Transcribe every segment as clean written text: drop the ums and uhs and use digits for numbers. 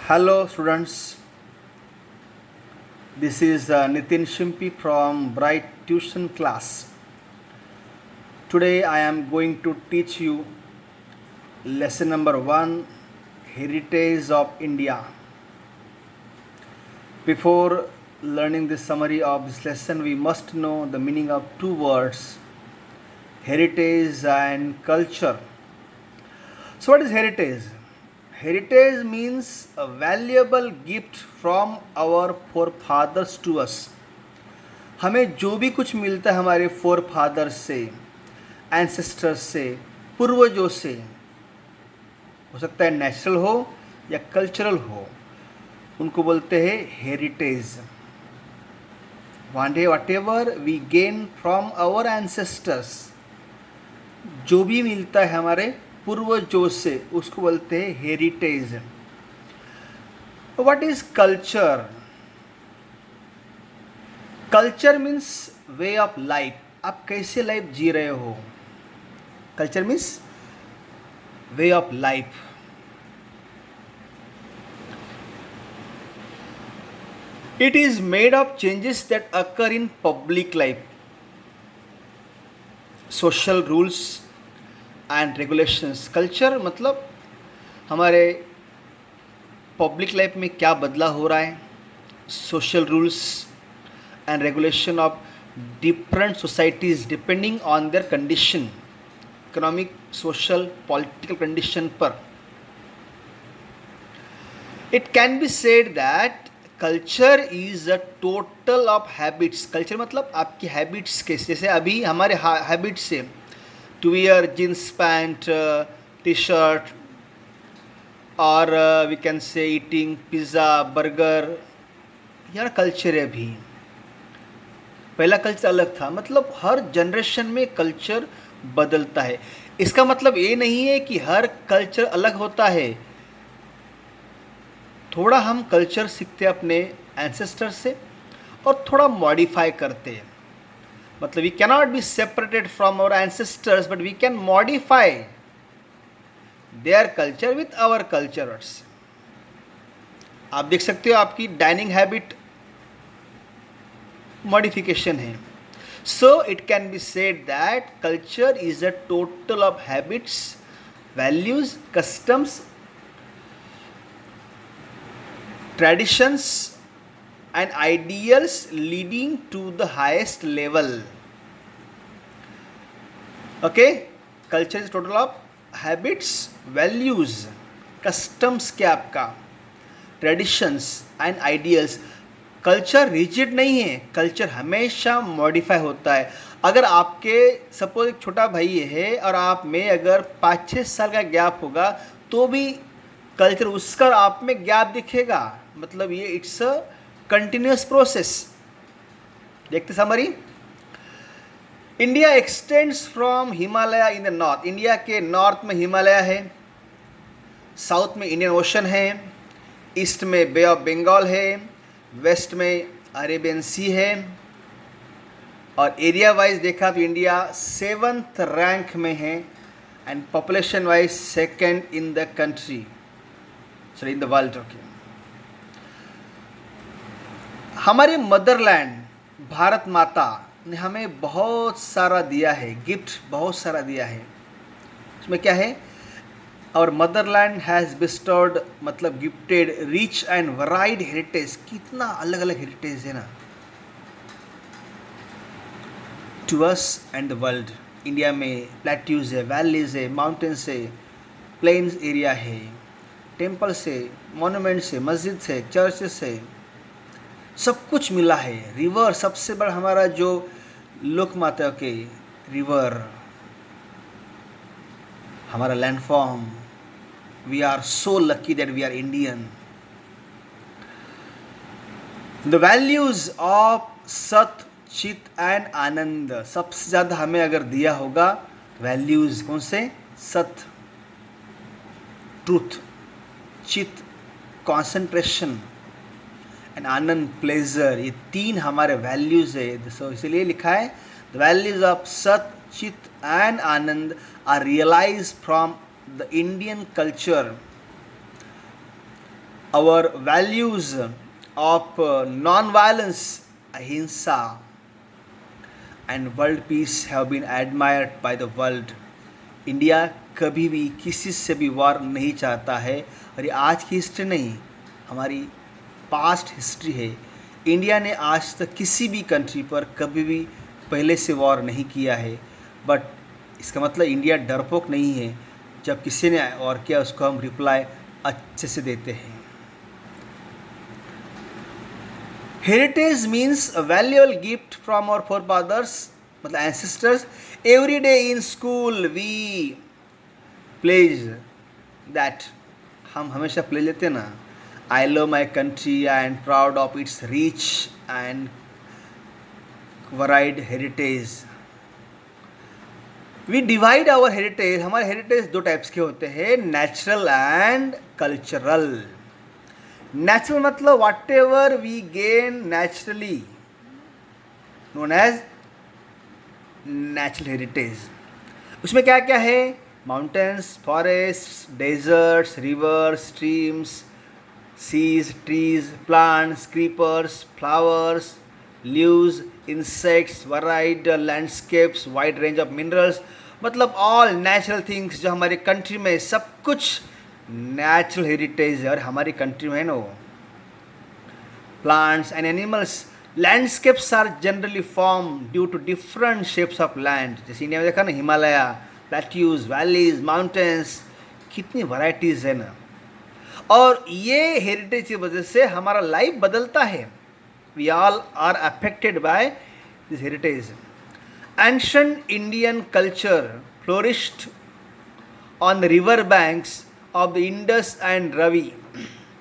Hello, students. This is Nitin Shimpi from Bright Tuition Class. Today, I am going to teach you lesson number 1, Heritage of India. Before learning the summary of this lesson, we must know the meaning of two words, heritage and culture. So, what is heritage? Heritage means a valuable gift from our forefathers to us. हमें जो भी कुछ मिलता है हमारे फोरफादर से, ancestors से, पूर्वजों से, हो सकता है नेचुरल हो या कल्चरल हो, उनको बोलते हैं heritage. Whatever we gain from our ancestors, जो भी मिलता है हमारे पूर्वजों से, उसको बोलते हैं heritage. What is culture? Culture means way of life. आप कैसे लाइफ जी रहे हो? Culture means way of life. It is made of changes that occur in public life, social rules and regulations. Culture मतलब हमारे पब्लिक लाइफ में क्या बदलाव हो रहा है, social rules and regulation of different societies depending on their condition, economic, social, political condition पर. It can be said that culture is a total of habits. Culture मतलब आपकी हैबिट्स के, जैसे अभी हमारे हैबिट्स से to wear jeans pant, t-shirt, or we can say eating pizza, burger, यार culture है. अभी पहला कल्चर अलग था. मतलब हर जनरेशन में कल्चर बदलता है. इसका मतलब ये नहीं है कि हर कल्चर अलग होता है. थोड़ा हम कल्चर सीखते हैं अपने एंसेस्टर से और थोड़ा मॉडिफाई करते हैं. मतलब we cannot be separated from our ancestors, but we can modify their culture with our cultures. आप देख सकते हो आपकी डाइनिंग हैबिट मॉडिफिकेशन है. So it can be said that culture is a total of habits, values, customs, traditions and ideals leading to the highest level. Okay, culture is total of habits, values, customs क्या आपका, traditions and ideals. Culture rigid नहीं है, culture हमेशा modify होता है. अगर आपके suppose एक छोटा भाई है और आप में अगर 5-6 साल का गैप होगा तो भी कल्चर उसका आप में गैप दिखेगा. मतलब ये इट्स अ कंटिन्यूस प्रोसेस. देखते summary. India extends from Himalaya in the north. India के नॉर्थ में हिमालय है, साउथ में इंडियन ओशन है, ईस्ट में बे ऑफ बंगाल है, वेस्ट में अरेबियन सी है. और एरिया वाइज देखा तो इंडिया 7th रैंक में है and population wise 2nd in the country, sorry in the world. Okay, हमारी मदरलैंड भारत माता ने हमें बहुत सारा दिया है, गिफ्ट बहुत सारा दिया है. उसमें क्या है? और मदरलैंड हैज़ बिस्टोर्ड मतलब gifted rich and varied heritage. कितना अलग अलग हेरिटेज है ना, to us and the world. India में प्लेट्यूज है, वैलीज है, माउंटेन्स है, प्लेन्स एरिया है, टेम्पल्स है, मोनूमेंट्स है, मस्जिद है, चर्चेस है, सब कुछ मिला है. रिवर सबसे बड़ा हमारा जो लोकमाता के रिवर, हमारा landform. We are so lucky that we are Indian. The values of sat, chit and आनंद. सबसे ज़्यादा हमें अगर दिया होगा वैल्यूज, कौन से? सत, ट्रूथ, चित, कॉन्सेंट्रेशन एंड आनंद, प्लेजर. ये 3 हमारे वैल्यूज है. सो इसलिए लिखा है the values of sat, chit and ananda are realise from the Indian culture. our values of non-violence, ahimsa, and world peace have been admired by the world. India कभी भी किसी से भी वार नहीं चाहता है, और ये आज की हिस्ट्री नहीं, हमारी पास्ट हिस्ट्री है. इंडिया ने आज तक किसी भी कंट्री पर कभी भी पहले से वॉर नहीं किया है. बट इसका मतलब इंडिया डरपोक नहीं है. जब किसी ने वॉर किया उसको हम रिप्लाई अच्छे से देते हैं. Heritage means a valuable gift from our forefathers, मतलब ancestors. Every day in school we pledge that, हम हमेशा प्ले लेते हैं ना, I love my country I am proud of its rich and varied heritage. We divide our heritage, हमारे heritage दो types के होते हैं, नेचुरल एंड कल्चरल. नेचुरल मतलब whatever we gain naturally, known as natural heritage. उसमें क्या क्या है? Mountains, forest, deserts, rivers, streams, seas, trees, plants, creepers, flowers, leaves, insects, varied landscapes, wide range of minerals. मतलब all natural things जो हमारे country में, सब कुछ नेचुरल हेरिटेज है. और हमारी कंट्री में है ना वो plants and animals. Landscapes are generally form due to different shapes of land. जैसे इंडिया में देखा ना, हिमालय, प्लेट्यूज, वैलीज, माउंटेन्स, कितनी वैराइटीज़ है ना. और ये हेरिटेज की वजह से हमारा लाइफ बदलता है. We all are affected by this heritage. Ancient Indian culture flourished on the river banks of the Indus and Ravi.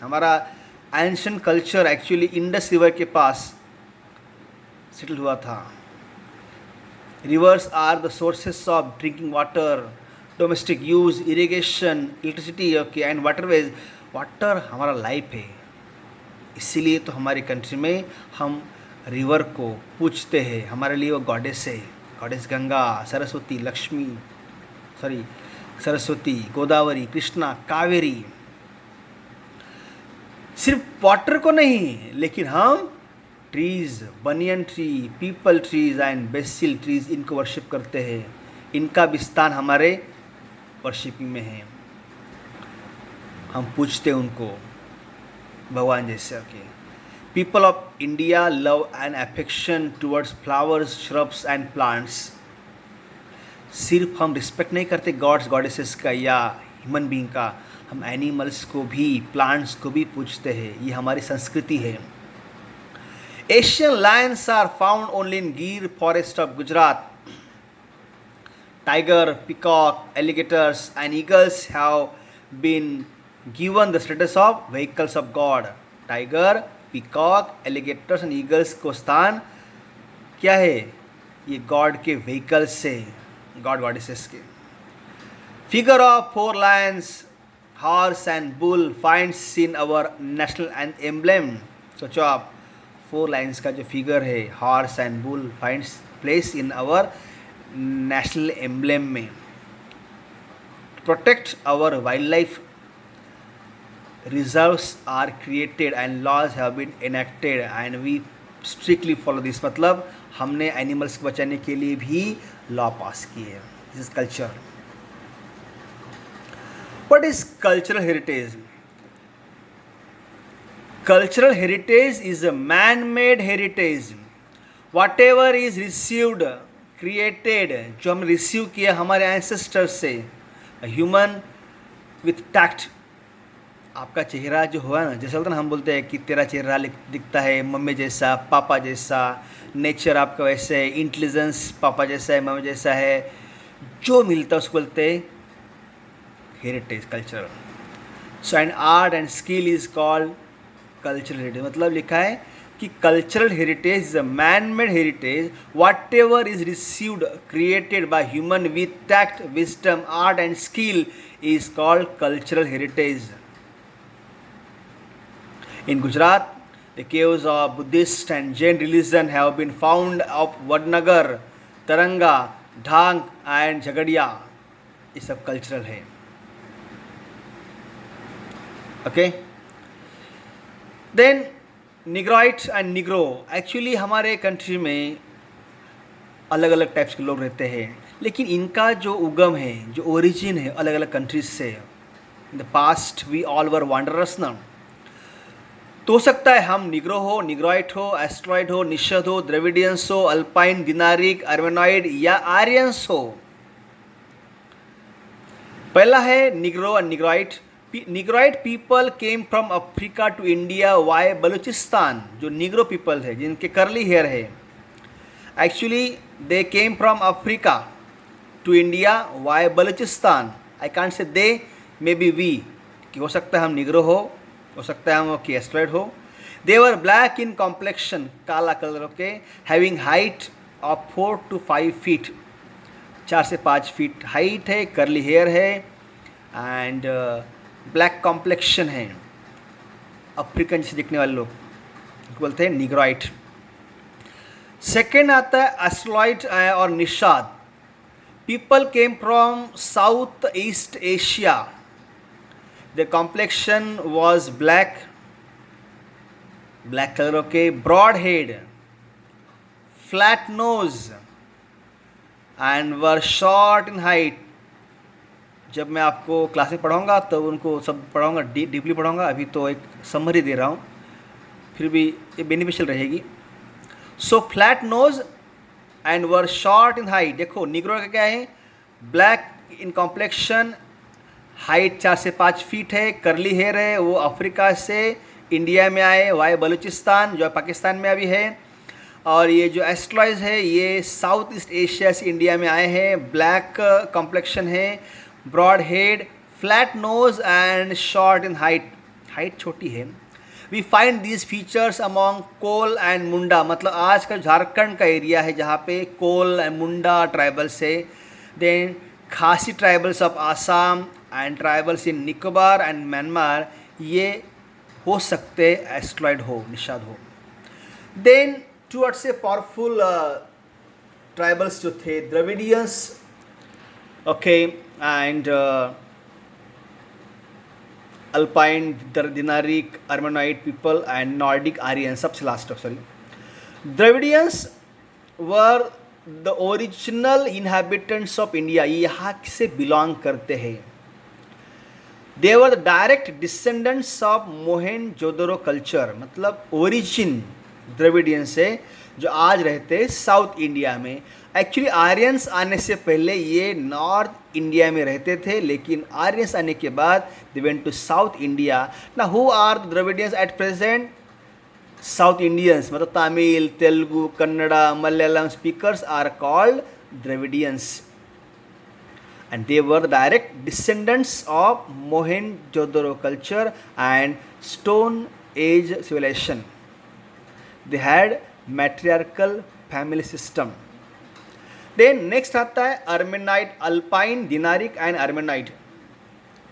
हमारा ancient culture actually Indus river के पास सेटल हुआ था. Rivers are the sources of drinking water, domestic use, irrigation, electricity, okay, and waterways. Water हमारा life है, इसीलिए तो हमारी कंट्री में हम रिवर को पूजते हैं. हमारे लिए वो गॉडेस है, गॉडेस गंगा, सरस्वती, लक्ष्मी, सरस्वती, गोदावरी, कृष्णा, कावेरी. सिर्फ वाटर को नहीं, लेकिन हम trees, banyan tree, people trees and BECIL trees, इनको वर्शिप करते हैं. इनका भी स्थान हमारे वर्शिपिंग में है. हम पूछते हैं उनको भगवान जैसे. Okay, people of India love and affection towards flowers, shrubs and plants. सिर्फ हम रिस्पेक्ट नहीं करते गॉड्स गॉडेसेस का या ह्यूमन बीइंग का, हम एनिमल्स को भी, प्लांट्स को भी पूछते हैं. ये हमारी संस्कृति है. Asian lions are found only in Gir forest of Gujarat. Tiger, peacock, alligators and eagles have been given the status of vehicles of god. Tiger, peacock, alligators and eagles को स्थान क्या है? ये गॉड के व्हीकल्स से, गॉड गॉडेसेस के. Figure of 4 lions, horse and bull finds in our national emblem. सोचो आप, 4 लायंस का जो फिगर है, horse and bull, finds place in our national emblem में. Protect our wildlife, reserves are created and laws have been enacted and we strictly follow this. मतलब हमने animals को बचाने के लिए भी लॉ पास किए हैं. This is culture. What is cultural heritage? Cultural heritage is a man made heritage. What ever is received, created, जो हमने रिसीव किया हमारे एंसेस्टर्स से, ह्यूमन विथ टैक्ट. आपका चेहरा जो हुआ ना, जैसे होता ना, हम बोलते हैं कि तेरा चेहरा दिखता है मम्मी जैसा, पापा जैसा. नेचर आपका वैसे है, इंटेलिजेंस पापा जैसा है, मम्मी जैसा है. जो मिलता है उसको बोलते हैं heritage, culture. So and art and skill is called cultural heritage. मतलब लिखा है कि cultural heritage is a man made heritage. Whatever is received, created by human with tact, wisdom, art and skill is called cultural heritage. In Gujarat, the caves of Buddhist and Jain religion have been found of Vadnagar, Taranga, Dhang and Jhagadia. ये सब cultural है. Okay, then negrito and negro, actually हमारे country में अलग अलग types के लोग रहते हैं, लेकिन इनका जो उगम है, जो ओरिजिन है, अलग अलग कंट्रीज से। In the past we all were wanderers ना। तो हो सकता है हम निग्रो हो, निग्रॉइट हो, एस्ट्रॉइड हो, निषद हो, द्रविडियंस हो, अल्पाइन, दिनारिक, अर्मेनॉइड या आर्यंस हो। पहला है negro and negroid. Negroid people came from Africa to India via Baluchistan. जो निग्रो पीपल है, जिनके करली हेयर है, actually they came from Africa to India via Baluchistan. I can't say they, may be we, कि हो सकता है हम निग्रो हो सकता है हम एस्ट्रॉइड हो। दे वर ब्लैक इन कॉम्प्लेक्शन, काला कलर के, having height of 4 to 5 feet, 4 से 5 फीट हाइट है, करली हेयर है एंड ब्लैक कॉम्प्लेक्शन है। अफ्रीकन जैसे दिखने वाले लोग बोलते हैं निग्रॉइट। सेकेंड आता है एस्ट्रॉइड और Nishad. People came from South East Asia. The complexion was black colour के, broad head, flat nose and were short in height. जब मैं आपको क्लास में पढ़ाऊँगा तो उनको सब पढ़ाऊँगा, डीपली पढ़ाऊँगा, अभी तो एक समरी दे रहा हूँ, फिर भी ये बेनिफिशियल रहेगी। सो flat nose and were short in height. देखो निग्रो का क्या है, ब्लैक इन कॉम्प्लेक्शन, हाइट 4 से 5 फीट है, करली हेयर है, वो अफ्रीका से इंडिया में आए वाई बलूचिस्तान, जो पाकिस्तान में अभी है। और ये जो एस्ट्रॉइड है, ये साउथ ईस्ट एशिया से इंडिया में आए हैं, ब्लैक कॉम्प्लेक्शन है, broad head, flat nose and short in height, height छोटी है। We find these features among Kol and Munda, मतलब आज का झारखंड का एरिया है जहाँ पे कोल एंड मुंडा ट्राइबल्स है। Then Khasi tribals of Assam and tribals in Nicobar and Myanmar, ये हो सकते एस्ट्रॉइड हो, निषाद हो। देन टूवर्ड्स से पावरफुल ट्राइबल्स जो थे, Dravidians, okay, and Alpine, Dinaric, Armenoid people and Nordic Aryan, सबसे last, sorry. Dravidians were the original inhabitants of India, ये यहाँ से बिलोंग करते हैं। They were the direct descendants of Mohenjodaro culture, मतलब ओरिजिन द्रविडियन से, जो आज रहते हैं साउथ इंडिया में। एक्चुअली आर्यंस आने से पहले ये नॉर्थ इंडिया में रहते थे, लेकिन आर्यंस आने के बाद they went to south India. ना who are the Dravidians at present? South Indians, मतलब Tamil, Telugu, Kannada, Malayalam speakers are called Dravidians, and they were the direct descendants of Mohenjo-daro culture and Stone Age civilization. They had matriarchal family system. Then next आता है Armenide, Alpine, Dinaric and Armenide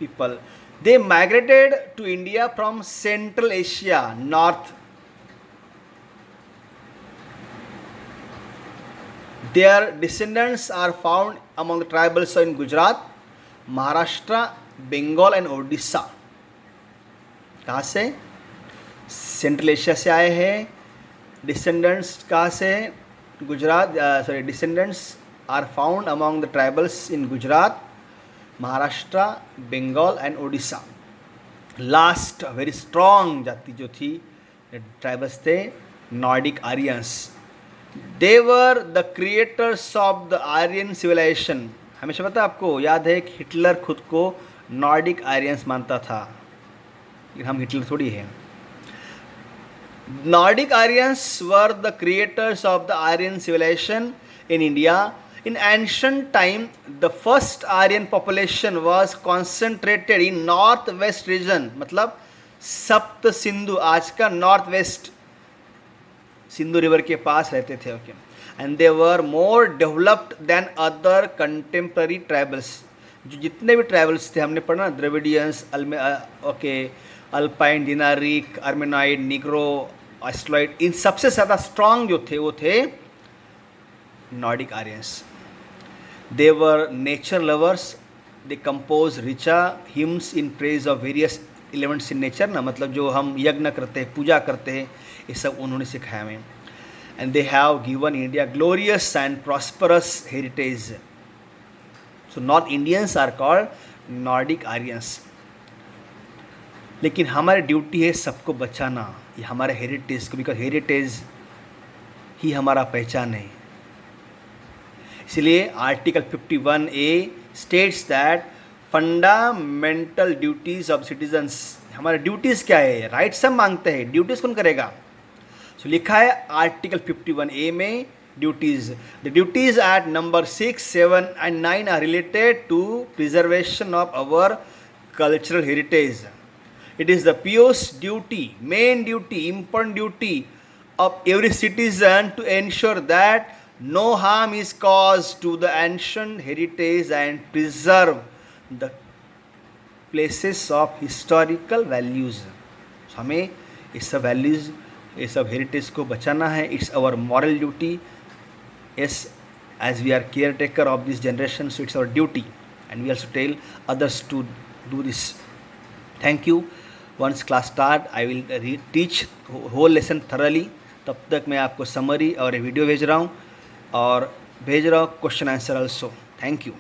people. They migrated to India from Central Asia, north. Their descendants are found among the tribals in Gujarat, Maharashtra, Bengal and Odisha. कहाँ से? Central Asia से आए हैं। Descendants कहाँ से? Gujarat, descendants are found among the tribals in Gujarat, Maharashtra, Bengal and Odisha. Last very strong जाति जो थी, ट्राइबल्स थे Nordic Aryans. They were the creators of the Aryan civilisation. हमेशा पता आपको याद है कि हिटलर खुद को नॉर्डिक आर्यंस मानता था, लेकिन हम हिटलर थोड़ी हैं। Nordic Aryans were the creators of the Aryan civilisation in India. In ancient time, the first Aryan population was concentrated in northwest region, मतलब सप्त सिंधु, आज का नॉर्थ वेस्ट, सिंधु रिवर के पास रहते थे। Okay, and they were more developed than other contemporary tribals. जो जितने भी ट्राइबल्स थे हमने पढ़ा ना, Dravidians, okay, Alpine, Dinaric, Armenoid, Negro, एस्ट्रॉइड, इन सबसे ज़्यादा स्ट्रॉन्ग जो थे वो थे Nordic Aryans. They were nature lovers. They composed richa hymns in praise of various elements in nature ना, मतलब जो हम यज्ञ करते हैं, पूजा करते हैं, ये सब उन्होंने सिखाया हमें. And they have given India glorious and prosperous heritage. So north Indians are called Nordic Aryans. लेकिन हमारी ड्यूटी है सबको बचाना, ये हमारे हेरिटेज को, बिकॉज हेरिटेज ही हमारा पहचान है. इसलिए article 51A states that fundamental duties of citizens. हमारे ड्यूटीज़ क्या है? राइट्स हम मांगते हैं, ड्यूटीज़ कौन करेगा? सो लिखा है आर्टिकल 51A में duties. The duties at number 6, 7 and 9 are related to preservation of our cultural heritage. It is the pious duty, main duty, important duty of every citizen to ensure that no harm is caused to the ancient heritage and preserve the places of historical values. So, हमें ये सब values, ये सब heritage को बचाना है. It's our moral duty. Yes, as we are caretaker of this generation, so it's our duty, and we also tell others to do this. Thank you. Once class start, I will teach whole lesson thoroughly. तब तक मैं आपको summary और video भेज रहा हूँ, और भेज रहा हूँ question answer also. Thank you.